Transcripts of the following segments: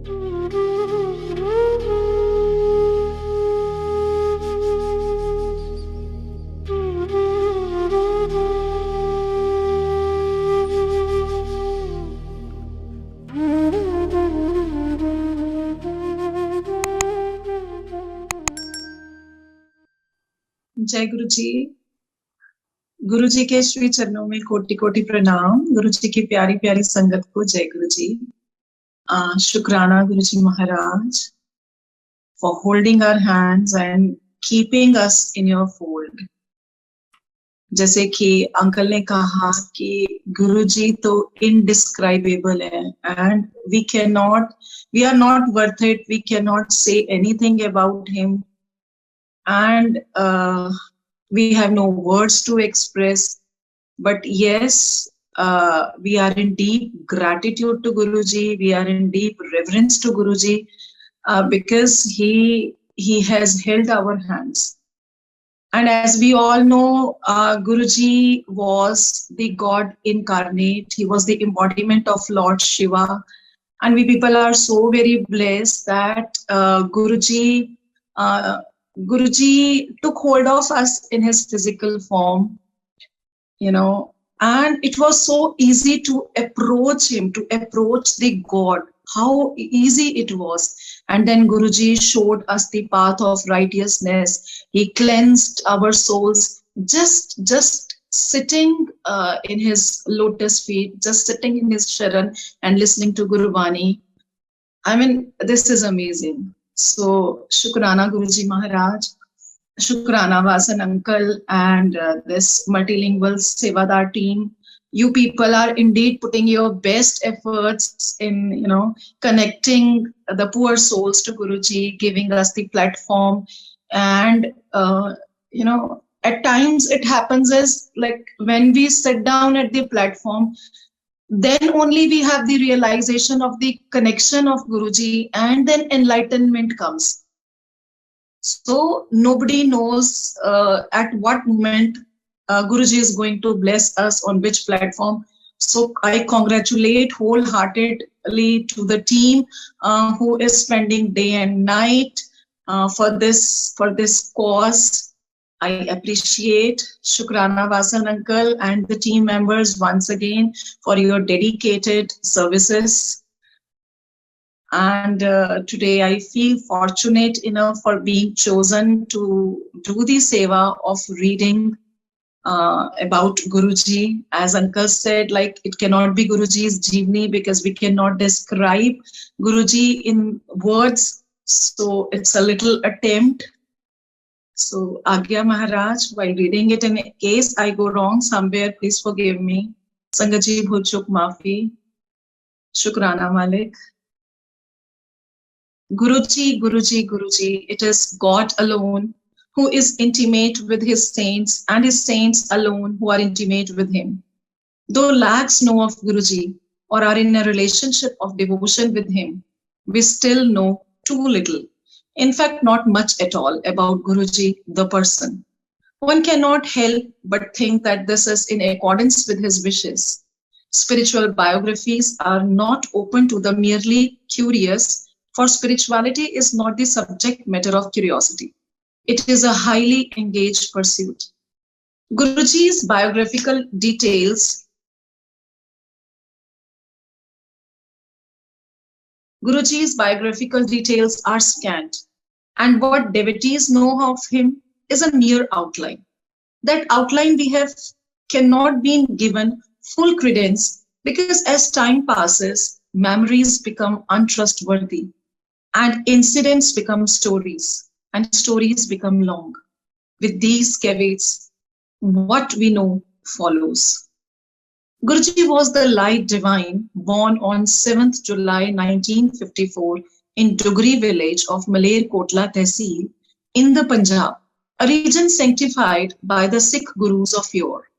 जय गुरु जी। गुरु जी के श्री चरणों में कोटि कोटि प्रणाम। गुरु जी की प्यारी प्यारी संगत को जय गुरु जी। शुक्राना गुरु जी महाराज for holding our hands and keeping us in your fold. जैसे कि अंकल ने कहा कि गुरु जी तो indescribable है and we are not worth it, we cannot say anything about him. And we have no words to express, but yes, we are in deep gratitude to Guruji. We are in deep reverence to Guruji because he has held our hands. And as we all know, Guruji was the God incarnate. He was the embodiment of Lord Shiva. And we people are so very blessed that Guruji took hold of us in his physical form, and it was so easy to approach him, to approach the God, how easy it was. And then Guruji showed us the path of righteousness. He cleansed our souls just sitting in his lotus feet, just sitting in his Sharan and listening to Guru Vani. I mean, this is amazing. So, Shukrana Guruji Maharaj, Shukrana Vasan Uncle, and this multilingual Sevadar team. You people are indeed putting your best efforts in, connecting the poor souls to Guruji, giving us the platform. And, at times it happens as like when we sit down at the platform, then only we have the realization of the connection of Guruji, and then enlightenment comes. So nobody knows at what moment Guruji is going to bless us on which platform. So I congratulate wholeheartedly to the team who is spending day and night for this cause. I appreciate Shukrana Vasan Uncle and the team members once again for your dedicated services. And today I feel fortunate enough for being chosen to do the seva of reading about Guruji. As Uncle said, like it cannot be Guruji's Jeevani because we cannot describe Guruji in words. So it's a little attempt. So, Agya Maharaj, while reading it, in case I go wrong somewhere, please forgive me. Sangaji Bhulchuk Maafi. Shukrana Malik. Guruji, Guruji, Guruji, it is God alone who is intimate with his saints, and his saints alone who are intimate with him. Though lakhs know of Guruji or are in a relationship of devotion with him, we still know too little. In fact, not much at all about Guruji, the person. One cannot help but think that this is in accordance with his wishes. Spiritual biographies are not open to the merely curious, for spirituality is not the subject matter of curiosity. It is a highly engaged pursuit. Guruji's biographical details are scant, and what devotees know of him is a mere outline. That outline we have cannot be given full credence because as time passes, memories become untrustworthy, and incidents become stories, and stories become long. With these caveats, what we know follows. Guruji was the light divine, born on 7th July 1954 in Dugri village of Malerkotla Tehsil in the Punjab, a region sanctified by the Sikh Gurus of yore.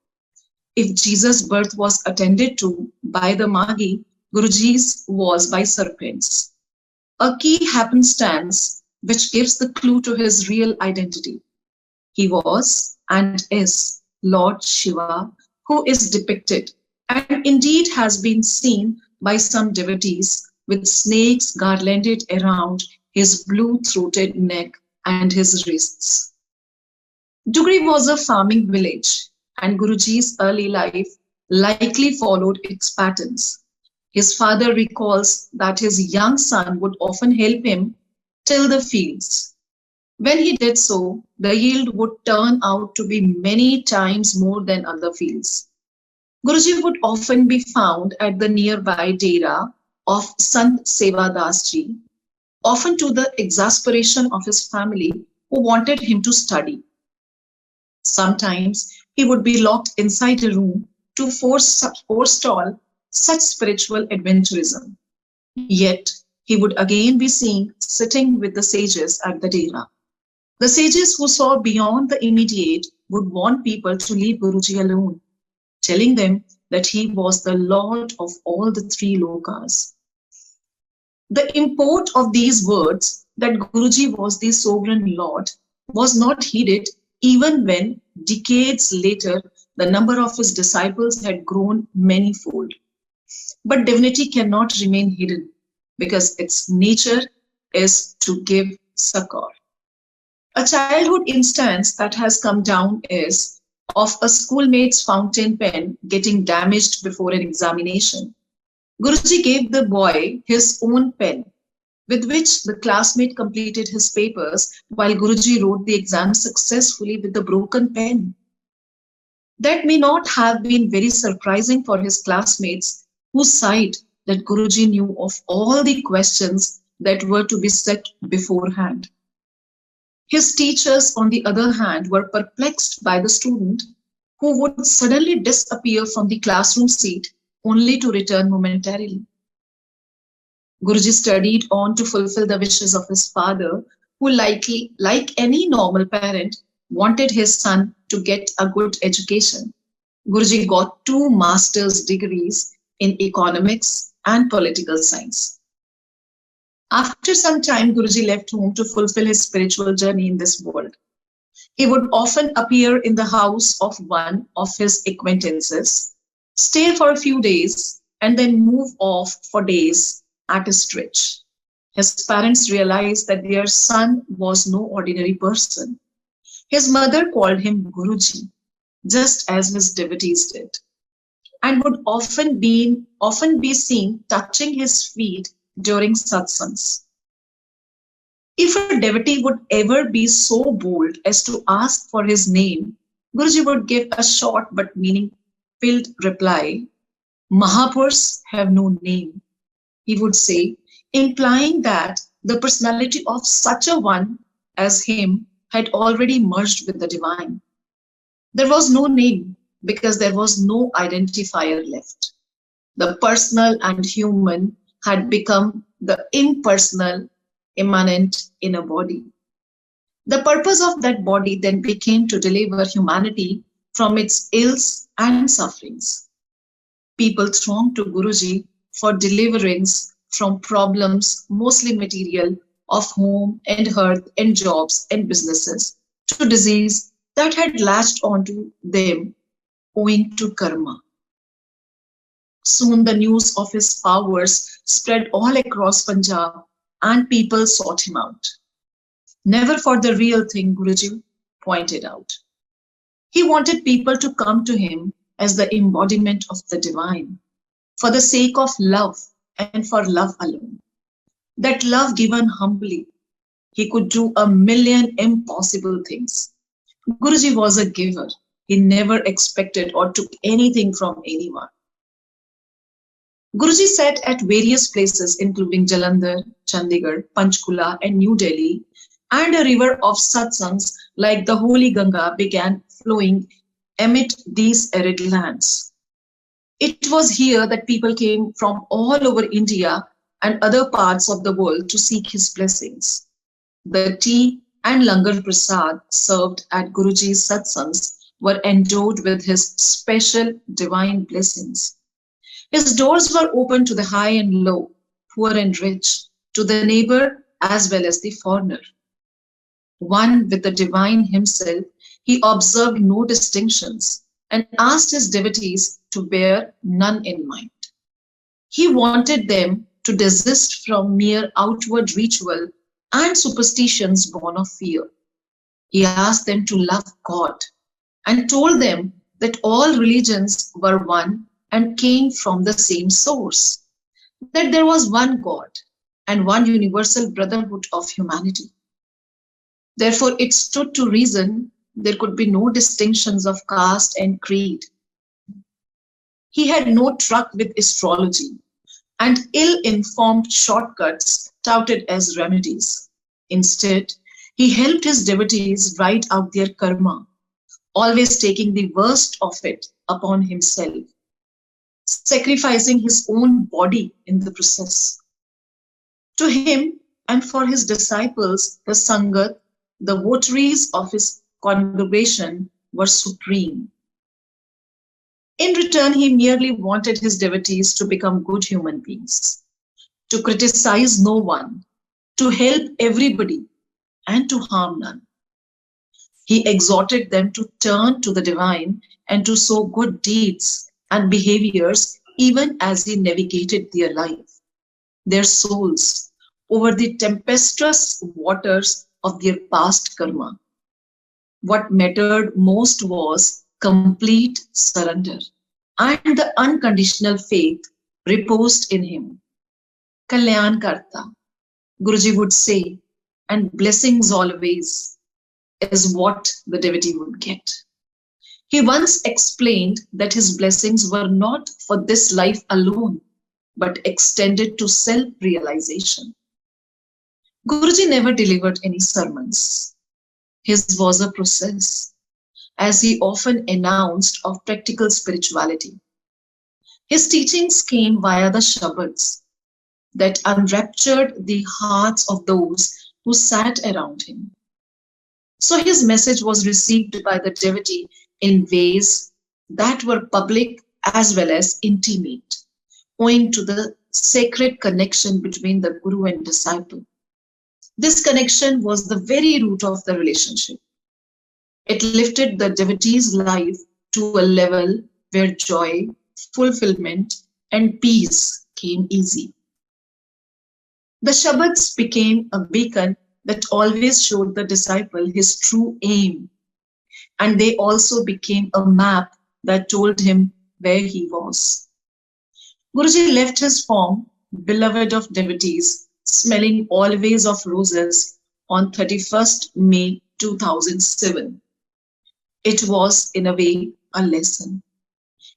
If Jesus' birth was attended to by the Magi, Guruji's was by serpents. A key happenstance which gives the clue to his real identity. He was and is Lord Shiva, who is depicted and indeed has been seen by some devotees with snakes garlanded around his blue-throated neck and his wrists. Dugri was a farming village, and Guruji's early life likely followed its patterns. His father recalls that his young son would often help him till the fields. When he did so, the yield would turn out to be many times more than other fields. Guruji would often be found at the nearby dera of Sant Sevadas ji, often to the exasperation of his family who wanted him to study. Sometimes he would be locked inside a room to forestall such spiritual adventurism. Yet he would again be seen sitting with the sages at the dera. The sages who saw beyond the immediate would want people to leave Guruji alone, telling them that he was the Lord of all the three lokas. The import of these words, that Guruji was the sovereign Lord, was not heeded even when, decades later, the number of his disciples had grown manyfold. But divinity cannot remain hidden, because its nature is to give succor. A childhood instance that has come down is of a schoolmate's fountain pen getting damaged before an examination. Guruji gave the boy his own pen, with which the classmate completed his papers, while Guruji wrote the exam successfully with the broken pen. That may not have been very surprising for his classmates, who sighed that Guruji knew of all the questions that were to be set beforehand. His teachers, on the other hand, were perplexed by the student who would suddenly disappear from the classroom seat only to return momentarily. Guruji studied on to fulfill the wishes of his father, who, like any normal parent, wanted his son to get a good education. Guruji got 2 master's degrees in economics and political science. After some time, Guruji left home to fulfill his spiritual journey in this world. He would often appear in the house of one of his acquaintances, stay for a few days, and then move off for days at a stretch. His parents realized that their son was no ordinary person. His mother called him Guruji, just as his devotees did, and would often be seen touching his feet during satsangs. If a devotee would ever be so bold as to ask for his name, Guruji would give a short but meaning-filled reply, "Mahapurushs have no name," he would say, implying that the personality of such a one as him had already merged with the divine. There was no name because there was no identifier left. The personal and human had become the impersonal, immanent in a body. The purpose of that body then became to deliver humanity from its ills and sufferings. People thronged to Guruji for deliverance from problems, mostly material, of home and hearth and jobs and businesses, to disease that had latched onto them owing to karma. Soon the news of his powers spread all across Punjab, and people sought him out. Never for the real thing, Guruji pointed out. He wanted people to come to him as the embodiment of the divine, for the sake of love and for love alone. That love given humbly, he could do a million impossible things. Guruji was a giver. He never expected or took anything from anyone. Guruji sat at various places including Jalandhar, Chandigarh, Panchkula and New Delhi, and a river of satsangs like the holy Ganga began flowing amid these arid lands. It was here that people came from all over India and other parts of the world to seek his blessings. The tea and langar prasad served at Guruji's satsangs were endowed with his special divine blessings. His doors were open to the high and low, poor and rich, to the neighbor as well as the foreigner. One with the divine himself, he observed no distinctions and asked his devotees to bear none in mind. He wanted them to desist from mere outward ritual and superstitions born of fear. He asked them to love God and told them that all religions were one and came from the same source, that there was one God and one universal brotherhood of humanity. Therefore, it stood to reason there could be no distinctions of caste and creed. He had no truck with astrology and ill-informed shortcuts touted as remedies. Instead, he helped his devotees write out their karma, always taking the worst of it upon himself, sacrificing his own body in the process. To him and for his disciples, the Sangat, the votaries of his congregation, were supreme. In return, he merely wanted his devotees to become good human beings, to criticize no one, to help everybody, and to harm none. He exhorted them to turn to the divine and to sow good deeds and behaviors even as he navigated their life, their souls, over the tempestuous waters of their past karma. What mattered most was complete surrender and the unconditional faith reposed in him. Kalyan Karta, Guruji would say, and blessings always is what the devotee would get. He once explained that his blessings were not for this life alone, but extended to self-realization. Guruji never delivered any sermons. His was a process, as he often announced, of practical spirituality. His teachings came via the Shabads that enraptured the hearts of those who sat around him. So his message was received by the devotee in ways that were public as well as intimate, owing to the sacred connection between the Guru and disciple. This connection was the very root of the relationship. It lifted the devotee's life to a level where joy, fulfillment, and peace came easy. The Shabads became a beacon that always showed the disciple his true aim, and they also became a map that told him where he was. Guruji left his form, beloved of devotees, smelling always of roses, on 31st May 2007. It was, in a way, a lesson.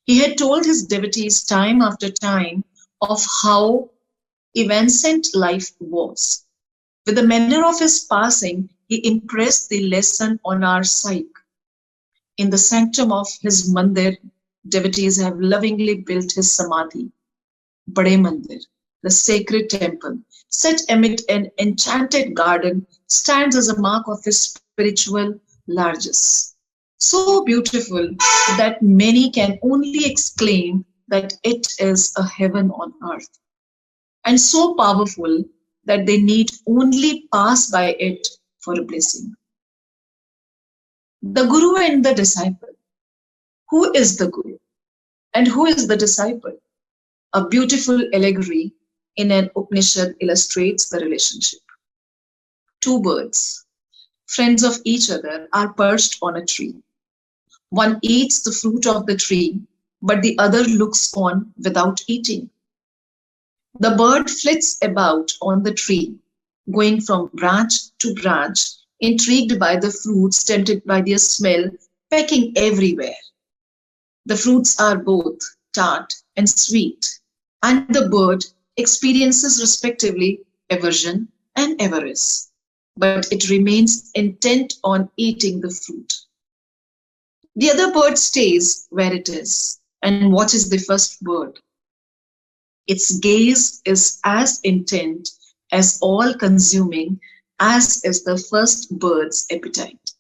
He had told his devotees time after time of how evanescent life was. With the manner of his passing, he impressed the lesson on our psyche. In the sanctum of his Mandir, devotees have lovingly built his Samadhi, Bade Mandir, the sacred temple, set amid an enchanted garden, stands as a mark of his spiritual largesse. So beautiful that many can only exclaim that it is a heaven on earth, and so powerful that they need only pass by it for a blessing. The Guru and the disciple. Who is the Guru and who is the disciple? A beautiful allegory in an Upanishad illustrates the relationship. Two birds, friends of each other, are perched on a tree. One eats the fruit of the tree, but the other looks on without eating. The bird flits about on the tree, going from branch to branch, intrigued by the fruits, tempted by their smell, pecking everywhere. The fruits are both tart and sweet, and the bird experiences respectively aversion and avarice, but it remains intent on eating the fruit. The other bird stays where it is and watches the first bird. Its gaze is as intent, as all-consuming as is the first bird's appetite.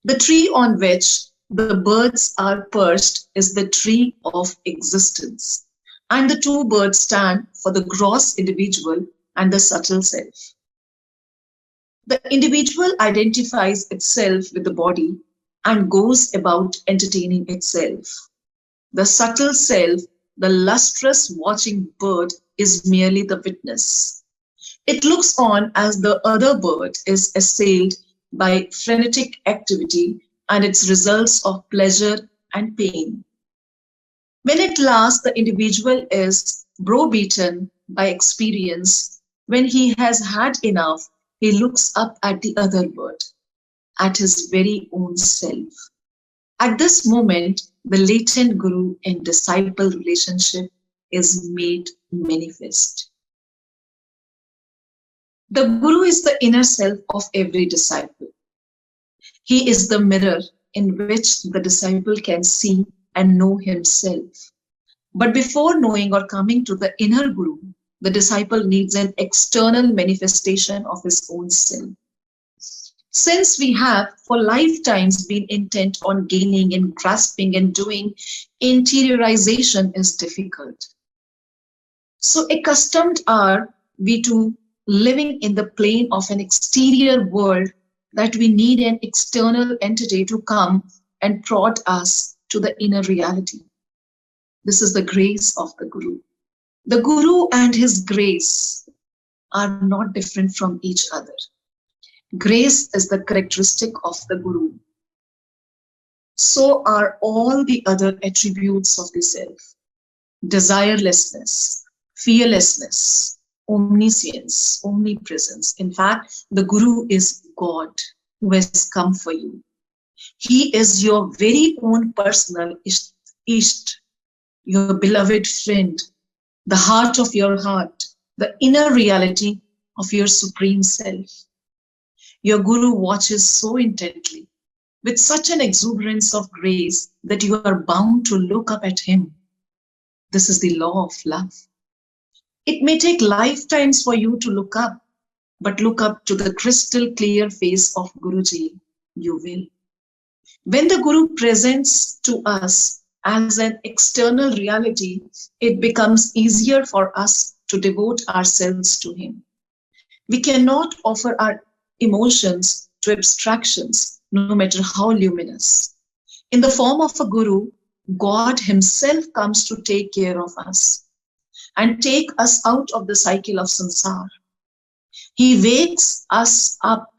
The tree on which the birds are perched is the tree of existence, and the two birds stand for the gross individual and the subtle self. The individual identifies itself with the body and goes about entertaining itself. The subtle self the lustrous watching bird is merely the witness. It looks on as the other bird is assailed by frenetic activity and its results of pleasure and pain. When at last the individual is browbeaten by experience, when he has had enough, he looks up at the other bird, at his very own self. At this moment, the latent guru and disciple relationship is made manifest. The guru is the inner self of every disciple. He is the mirror in which the disciple can see and know himself. But before knowing or coming to the inner guru, the disciple needs an external manifestation of his own self. Since we have for lifetimes been intent on gaining and grasping and doing, interiorization is difficult. So accustomed are we to living in the plane of an exterior world that we need an external entity to come and prod us to the inner reality. This is the grace of the Guru. The Guru and his grace are not different from each other. Grace is the characteristic of the Guru. So are all the other attributes of the self. Desirelessness, fearlessness, omniscience, omnipresence. In fact, the Guru is God who has come for you. He is your very own personal Isht, your beloved friend, the heart of your heart, the inner reality of your supreme self. Your Guru watches so intently, with such an exuberance of grace that you are bound to look up at him. This is the law of love. It may take lifetimes for you to look up, but look up to the crystal clear face of Guruji, you will. When the Guru presents to us as an external reality, it becomes easier for us to devote ourselves to him. We cannot offer our emotions to abstractions, no matter how luminous. In the form of a Guru, God himself comes to take care of us and take us out of the cycle of samsara. He wakes us up.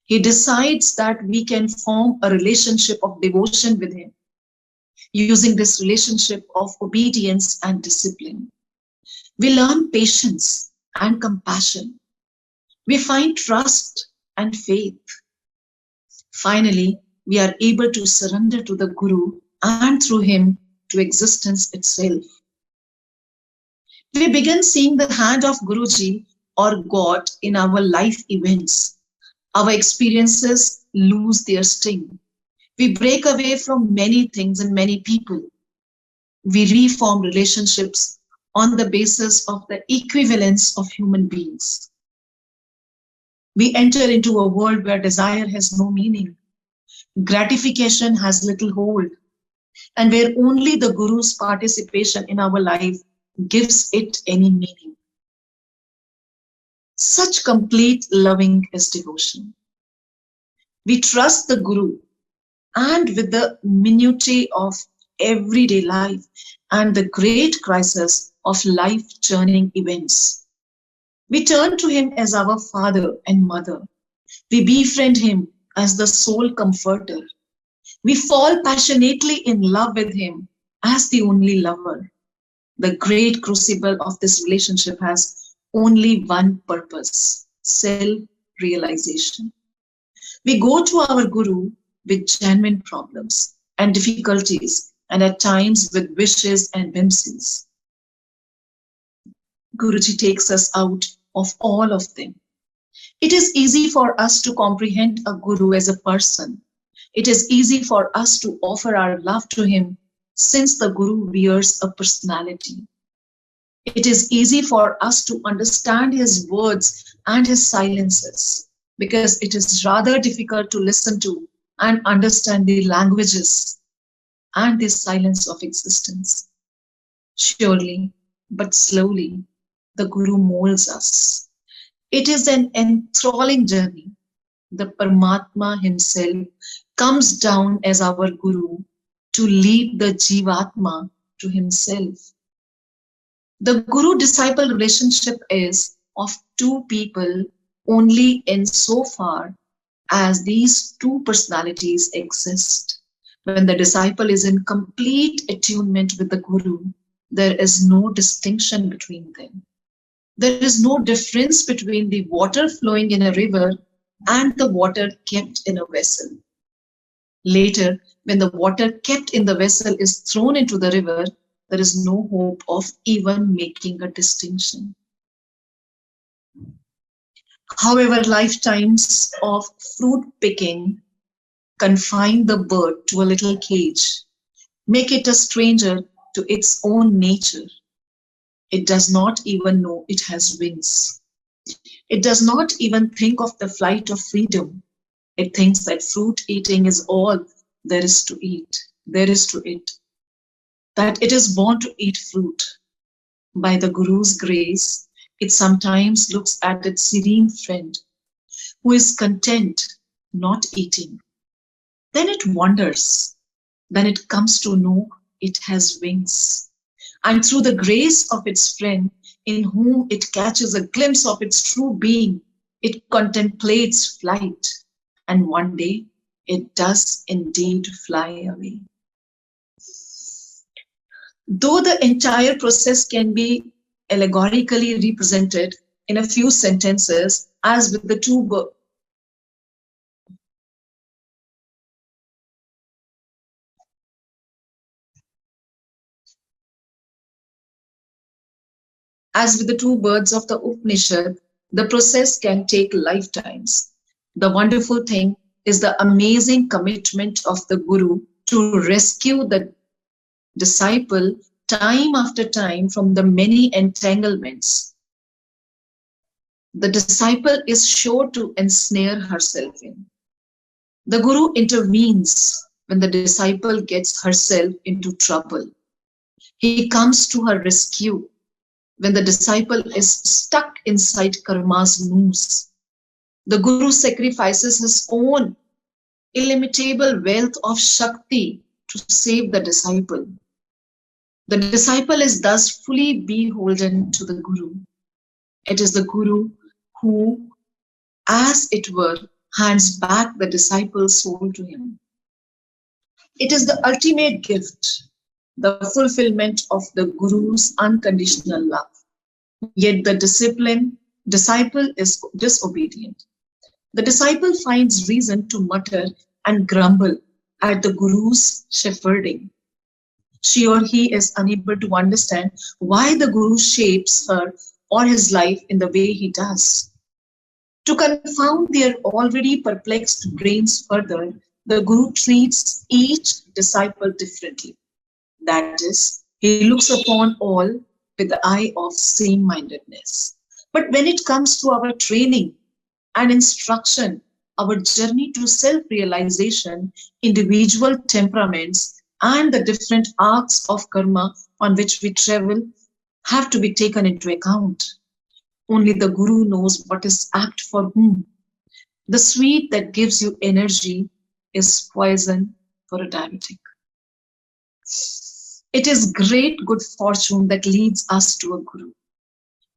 He decides that we can form a relationship of devotion with him, using this relationship of obedience and discipline. We learn patience and compassion. We find trust and faith. Finally, we are able to surrender to the Guru and through him to existence itself. We begin seeing the hand of Guruji or God in our life events. Our experiences lose their sting. We break away from many things and many people. We reform relationships on the basis of the equivalence of human beings. We enter into a world where desire has no meaning, gratification has little hold, and where only the Guru's participation in our life gives it any meaning. Such complete loving is devotion. We trust the Guru, and with the minutiae of everyday life and the great crisis of life-churning events, we turn to him as our father and mother. We befriend him as the sole comforter. We fall passionately in love with him as the only lover. The great crucible of this relationship has only one purpose: self-realization. We go to our Guru with genuine problems and difficulties, and at times with wishes and whimsies. Guruji takes us out of all of them. It is easy for us to comprehend a Guru as a person. It is easy for us to offer our love to him, since the Guru wears a personality. It is easy for us to understand his words and his silences, because it is rather difficult to listen to and understand the languages and the silence of existence. Surely, but slowly, the Guru molds us. It is an enthralling journey. The Paramatma himself comes down as our Guru to lead the Jivatma to himself. The Guru-disciple relationship is of two people only insofar as these two personalities exist. When the disciple is in complete attunement with the Guru, there is no distinction between them. There is no difference between the water flowing in a river and the water kept in a vessel. Later, when the water kept in the vessel is thrown into the river, there is no hope of even making a distinction. However, lifetimes of fruit picking confine the bird to a little cage, make it a stranger to its own nature. It does not even know it has wings. It does not even think of the flight of freedom. It thinks that fruit eating is all there is to eat. There is to it. That it is born to eat fruit. By the Guru's grace, it sometimes looks at its serene friend, who is content not eating. Then it wonders. Then it comes to know it has wings. And through the grace of its friend, in whom it catches a glimpse of its true being, it contemplates flight. And one day, it does indeed fly away. Though the entire process can be allegorically represented in a few sentences, as with the two birds of the Upanishad, the process can take lifetimes. The wonderful thing is the amazing commitment of the Guru to rescue the disciple time after time from the many entanglements the disciple is sure to ensnare herself in. The Guru intervenes when the disciple gets herself into trouble. He comes to her rescue when the disciple is stuck inside karma's noose. The Guru sacrifices his own illimitable wealth of Shakti to save the disciple. The disciple is thus fully beholden to the Guru. It is the Guru who, as it were, hands back the disciple's soul to him. It is the ultimate gift, the fulfillment of the Guru's unconditional love. Yet the disciple is disobedient. The disciple finds reason to mutter and grumble at the Guru's shepherding. She or he is unable to understand why the Guru shapes her or his life in the way he does. To confound their already perplexed brains further, the Guru treats each disciple differently. That is, he looks upon all with the eye of same-mindedness. But when it comes to our training and instruction, our journey to self-realization, individual temperaments, and the different arcs of karma on which we travel have to be taken into account. Only the Guru knows what is apt for whom. The sweet that gives you energy is poison for a diabetic. It is great good fortune that leads us to a Guru.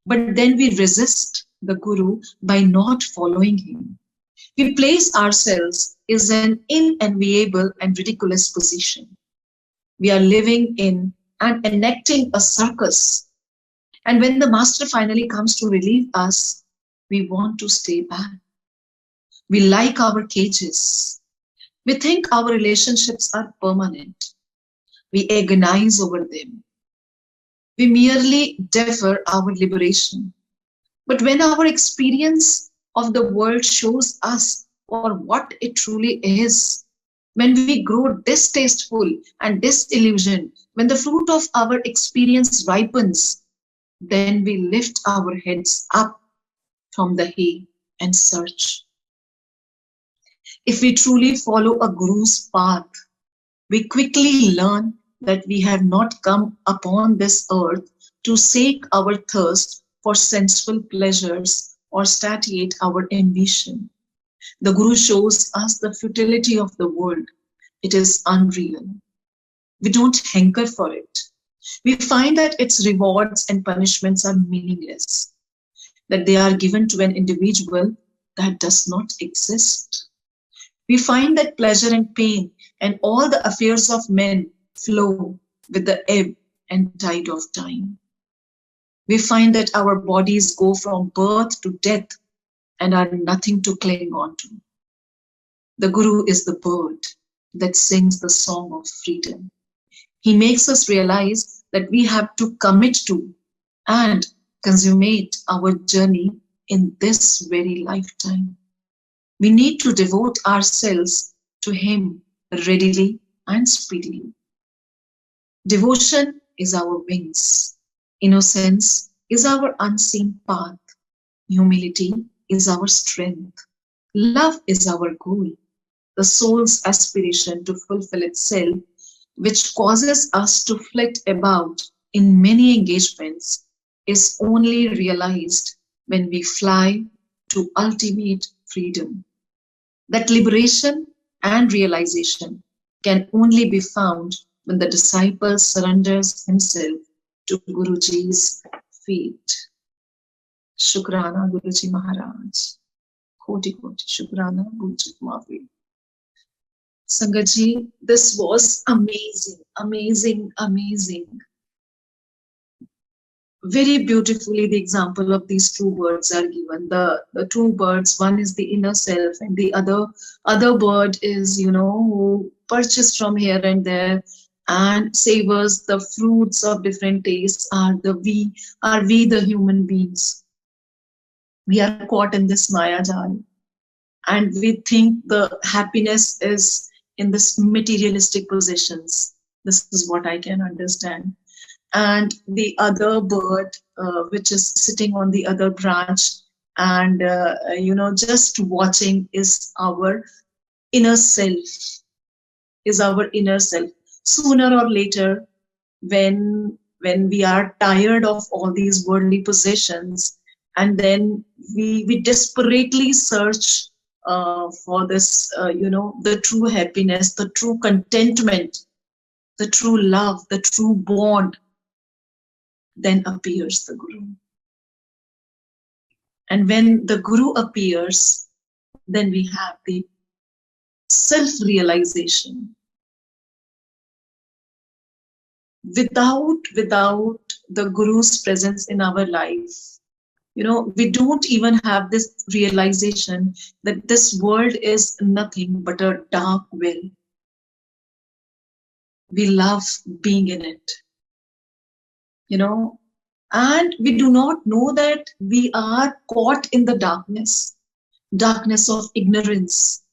But then we resist the Guru by not following him. We place ourselves in an unenviable and ridiculous position. We are living in and enacting a circus. And when the master finally comes to relieve us, we want to stay back. We like our cages. We think our relationships are permanent. We agonize over them. We merely defer our liberation. But when our experience of the world shows us for what it truly is, when we grow distasteful and disillusioned, when the fruit of our experience ripens, then we lift our heads up from the hay and search. If we truly follow a Guru's path, we quickly learn that we have not come upon this earth to sate our thirst for sensual pleasures or satiate our ambition. The Guru shows us the futility of the world. It is unreal. We don't hanker for it. We find that its rewards and punishments are meaningless, that they are given to an individual that does not exist. We find that pleasure and pain and all the affairs of men flow with the ebb and tide of time. We find that our bodies go from birth to death and are nothing to cling on to. The Guru is the bird that sings the song of freedom. He makes us realize that we have to commit to and consummate our journey in this very lifetime. We need to devote ourselves to Him readily and speedily. Devotion is our wings. Innocence is our unseen path. Humility is our strength. Love is our goal. The soul's aspiration to fulfill itself, which causes us to flit about in many engagements, is only realized when we fly to ultimate freedom. That liberation and realization can only be found when the disciple surrenders himself to Guruji's feet. Shukrana Guruji Maharaj. Koti Koti Shukrana Guruji Maharaj. Sangatji, this was amazing, amazing, amazing. Very beautifully, the example of these two birds are given. The two birds, one is the inner self, and the other bird is, who perches from here and there and savors the fruits of different tastes. Are we the human beings? We are caught in this Maya Jal, and we think the happiness is in this materialistic possessions. This is what I can understand. And the other bird, which is sitting on the other branch and, just watching, is our inner self, Sooner or later, when we are tired of all these worldly possessions, and then we desperately search for this, the true happiness, the true contentment, the true love, the true bond, then appears the Guru. And when the Guru appears, then we have the self-realization. Without the Guru's presence in our life, we don't even have this realization that this world is nothing but a dark well. We love being in it. And we do not know that we are caught in the darkness of ignorance,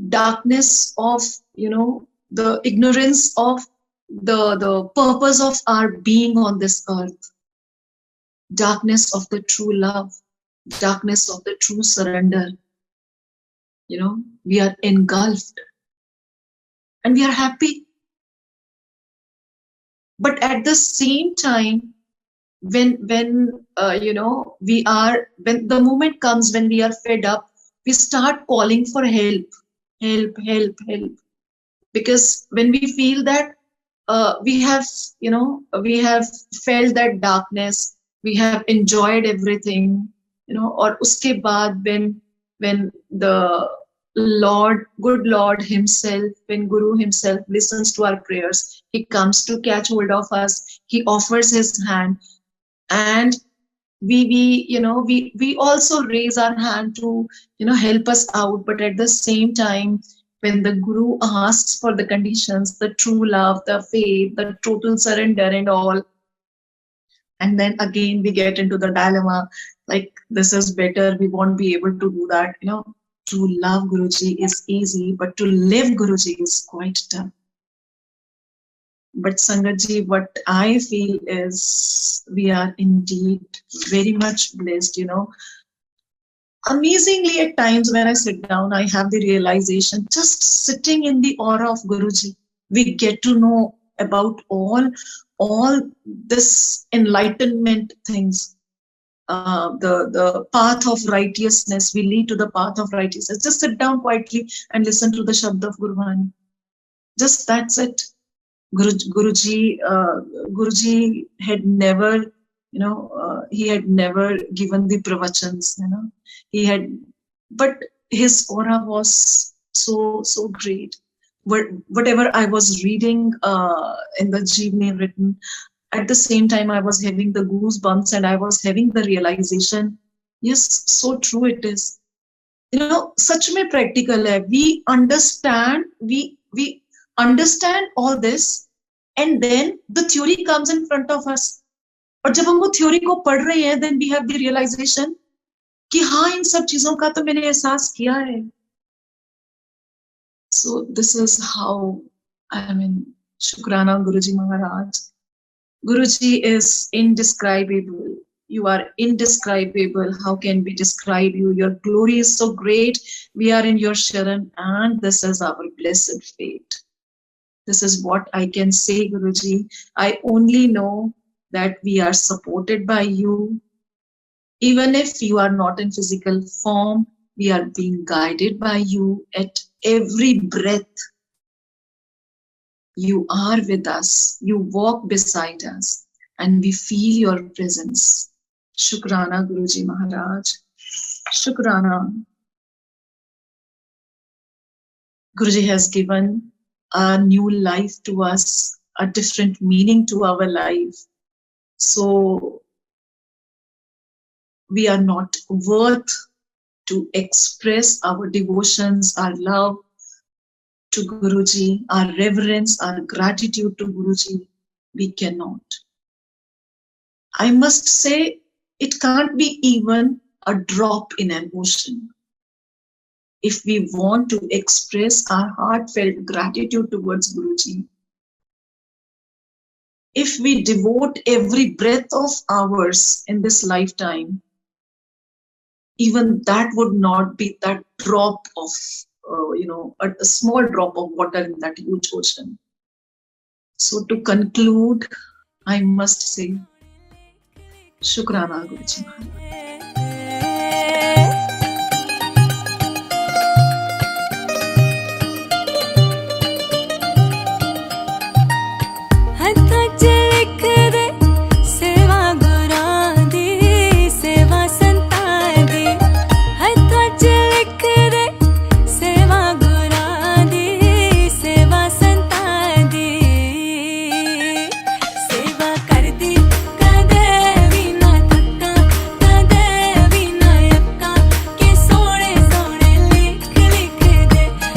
darkness of, the ignorance of the purpose of our being on this earth, darkness of the true love, darkness of the true surrender. We are engulfed and we are happy. But at the same time, when the moment comes when we are fed up, we start calling for help. Because when we feel that we have felt that darkness, we have enjoyed everything, or uske baad when the good Lord himself, when Guru himself listens to our prayers, he comes to catch hold of us, he offers his hand, and we also raise our hand to help us out. But at the same time, when the Guru asks for the conditions, the true love, the faith, the total surrender and all, and then again we get into the dilemma, like, this is better, we won't be able to do that. To love Guruji is easy, but to live Guruji is quite tough. But Sangatji, what I feel is we are indeed very much blessed. Amazingly, at times when I sit down, I have the realization, just sitting in the aura of Guruji, we get to know about all this enlightenment things. The path of righteousness, we lead to the path of righteousness. Just sit down quietly and listen to the Shabd of Guruvani. Just that's it. Guruji had never, he had never given the pravachans, he had, but his aura was so great. Whatever I was reading in the Jeevani written, at the same time I was having the goosebumps and I was having the realization, yes, so true it is. सच में practical है. We understand all this, and then the theory comes in front of us. और जब हम वो theory को पढ़ रहे हैं, then we have the realization कि हाँ, इन सब चीजों का तो मैंने एहसास किया है. So this is how, Shukrana Guruji Maharaj. Guruji is indescribable. You are indescribable. How can we describe you? Your glory is so great. We are in your Sharan, and this is our blessed fate. This is what I can say, Guruji. I only know that we are supported by you. Even if you are not in physical form, we are being guided by you at every breath. You are with us. You walk beside us, and we feel your presence. Shukrana Guruji Maharaj. Shukrana. Guruji has given a new life to us, a different meaning to our life. So we are not worth to express our devotions, our love to Guruji, our reverence, our gratitude to Guruji. We cannot. I must say, it can't be even a drop in an ocean. If we want to express our heartfelt gratitude towards Guruji, if we devote every breath of ours in this lifetime, even that would not be that drop of, a small drop of water in that huge ocean. So to conclude, I must say, Shukrana Guruji Maharaj.